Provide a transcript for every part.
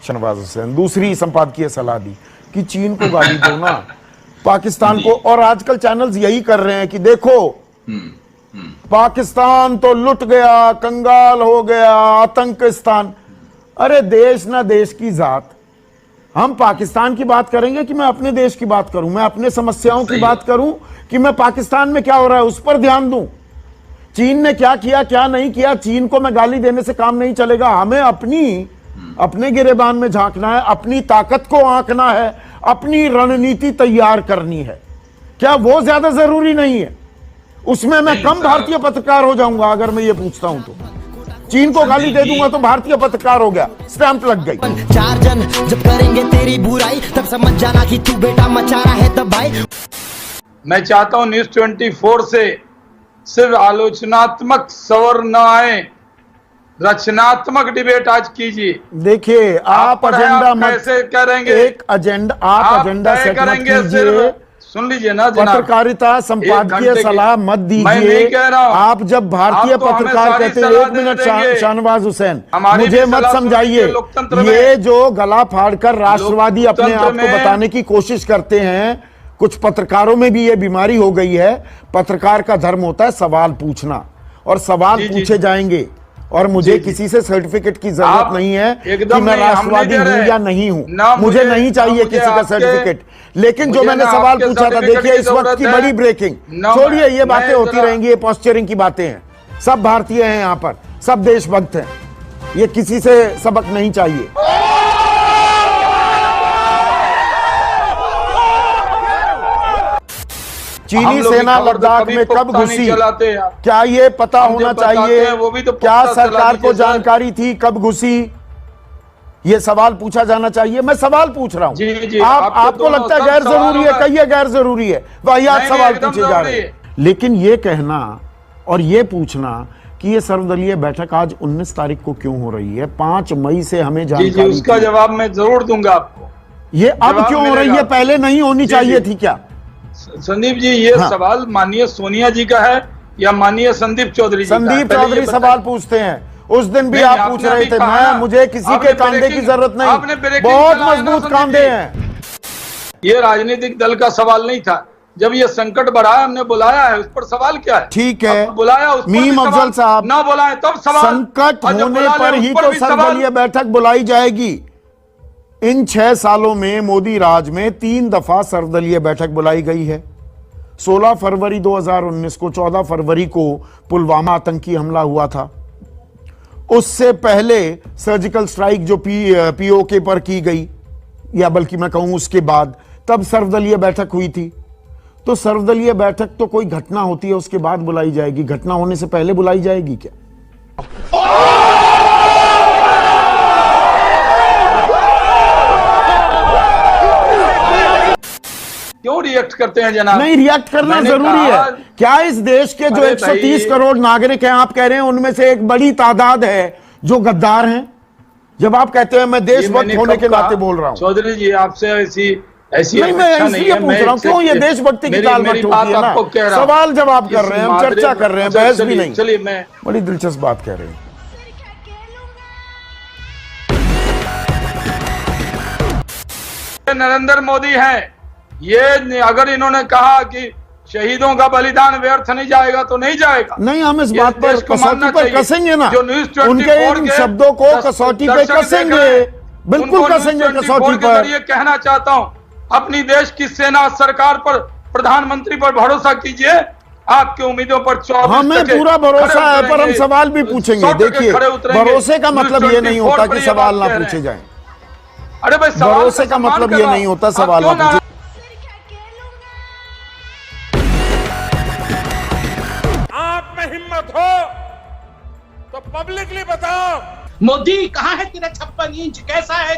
शहनवाज हुसैन। दूसरी संपादकीय सलाह दी कि चीन को गाली दो ना, पाकिस्तान को। और आजकल चैनल्स यही कर रहे हैं कि देखो पाकिस्तान तो लुट गया, कंगाल हो गया, आतंकिस्तान। अरे देश ना देश की जात। हम पाकिस्तान की बात करेंगे कि मैं अपने देश की बात करूं, मैं अपने समस्याओं की बात करूं कि मैं पाकिस्तान में क्या हो रहा है उस पर ध्यान दूं। चीन ने क्या किया क्या नहीं किया, चीन को मैं गाली देने से काम नहीं चलेगा। हमें अपने गिरेबान में झांकना है, अपनी ताकत को आंकना है, अपनी रणनीति तैयार करनी है। क्या वो ज्यादा जरूरी नहीं है? उसमें मैं कम भारतीय पत्रकार हो जाऊंगा अगर मैं ये पूछता हूं तो। चीन को गाली दे दूंगा तो भारतीय पत्रकार हो गया, स्टैंप लग गई। चार जन जब करेंगे तेरी बुराई तब समझ जाना कि तू बेटा मचा रहा है दबाई। मैं चाहता हूं न्यूज़ 24 से सिर्फ आलोचनात्मक सवर न आए, रचनात्मक डिबेट आज कीजिए। देखिए आप एजेंडा मत कैसे करेंगे, एक एजेंडा आप एजेंडा सेट मत कीजिए। सुन लीजिए ना जनाब, पत्रकारिता संपादकीय सलाह मत दीजिए। आप जब भारतीय पत्रकार कहते हैं, एक मिनट शहनवाज हुसैन, मुझे मत समझाइए। ये जो गला फाड़कर राष्ट्रवादी अपने आप को बताने की कोशिश करते हैं, कुछ पत्रकारों में भी ये बीमारी हो गई है। पत्रकार का धर्म होता है सवाल पूछना, और सवाल पूछे जाएंगे। और मुझे किसी से सर्टिफिकेट की जरूरत नहीं है कि मैं राष्ट्रवादी हूं या नहीं हूं, मुझे नहीं चाहिए किसी का सर्टिफिकेट। लेकिन जो मैंने सवाल पूछा था, देखिए इस वक्त की बड़ी ब्रेकिंग, छोड़िए ये बातें होती रहेंगी, ये पोस्चरिंग की बातें हैं। सब भारतीय हैं यहाँ पर, सब देशभक्त हैं, ये किसी से सबक नहीं चाहिए। चीनी सेना लद्दाख में कब घुसी, क्या ये पता होना चाहिए? क्या सरकार को जानकारी थी कब घुसी? ये सवाल पूछा जाना चाहिए। मैं सवाल पूछ रहा हूं, आपको लगता है गैर जरूरी है? कहिए गैर जरूरी है, वाहियात सवाल पूछे जा रहे हैं। लेकिन ये कहना और ये पूछना कि ये सर्वदलीय बैठक आज 19 तारीख को क्यों हो रही है, 5 मई से हमें जानकारी, उसका जवाब मैं जरूर दूंगा आपको। ये अब क्यों हो रही है, पहले नहीं होनी चाहिए थी क्या? संदीप जी, ये सवाल माननीय सोनिया जी का है या माननीय संदीप चौधरी? संदीप चौधरी सवाल पूछते हैं। उस दिन भी आप पूछ रहे थे, मुझे किसी के कांधे की जरूरत नहीं, बहुत मजबूत कांधे हैं। ये राजनीतिक दल का सवाल नहीं था। जब ये संकट बढ़ा हमने बुलाया है, उस पर सवाल क्या है? ठीक है, बुलाया उस मीम अफजल साहब, ना बुलाए तब सवाल। संकट होने पर ही तो सर्वदलीय बैठक बुलाई जाएगी। इन 6 सालों में मोदी राज में 3 दफा सर्वदलीय बैठक बुलाई गई है। 16 फरवरी 2019 को, 14 फरवरी को पुलवामा आतंकी हमला हुआ था। उससे पहले सर्जिकल स्ट्राइक जो पीओके पर की गई, या बल्कि मैं कहूं उसके बाद, तब सर्वदलीय बैठक हुई थी। तो सर्वदलीय बैठक तो कोई घटना होती है उसके बाद बुलाई जाएगी, घटना होने से पहले बुलाई जाएगी क्या? क्यों रिएक्ट करते हैं जनाब? नहीं, रिएक्ट करना जरूरी है। क्या इस देश के जो 130 करोड़ नागरिक हैं, आप कह रहे हैं उनमें से एक बड़ी तादाद है जो गद्दार हैं? जब आप कहते हैं मैं देशभक्त होने के नाते बोल रहा हूं। चौधरी जी, आपसे ऐसी नहीं, मैं इसलिए पूछ रहा हूं, क्यों ये देशभक्ति की तालमेल होती है ना? सवाल जवाब कर रहे हैं हम, चर्चा कर रहे हैं, बहस भी नहीं। चलिए, मैं बड़ी दिलचस्प बात कह रहे हैं। नरेंद्र मोदी हैं, ये अगर इन्होंने कहा कि शहीदों का बलिदान व्यर्थ नहीं जाएगा तो नहीं जाएगा। नहीं, हम इस बात पर कसौटी पर कसेंगे ना, उनके इन शब्दों को कसौटी पे कसेंगे, बिल्कुल कसेंगे कसौटी पर। ये कहना चाहता हूं, अपनी देश की सेना, सरकार पर, प्रधानमंत्री पर भरोसा कीजिए। आपकी उम्मीदों पर 24 हमें पूरा भरोसा है, पर हम सवाल भी पूछेंगे। देखिए, भरोसे का मतलब ये नहीं होता कि सवाल ना पूछे जाएं। अरे भाई, भरोसे का मतलब ये नहीं होता सवाल ना पूछे। हिम्मत हो तो पब्लिकली बताओ, मोदी कहाँ है तेरा 56 इंच? कैसा है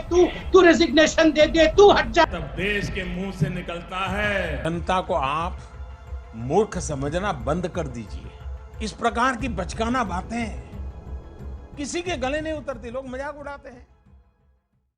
तू रेजिग्नेशन दे दे, तू हट जा। तब देश के मुंह से निकलता है, जनता को आप मूर्ख समझना बंद कर दीजिए। इस प्रकार की बचकाना बातें किसी के गले नहीं उतरती, लोग मजाक उड़ाते हैं।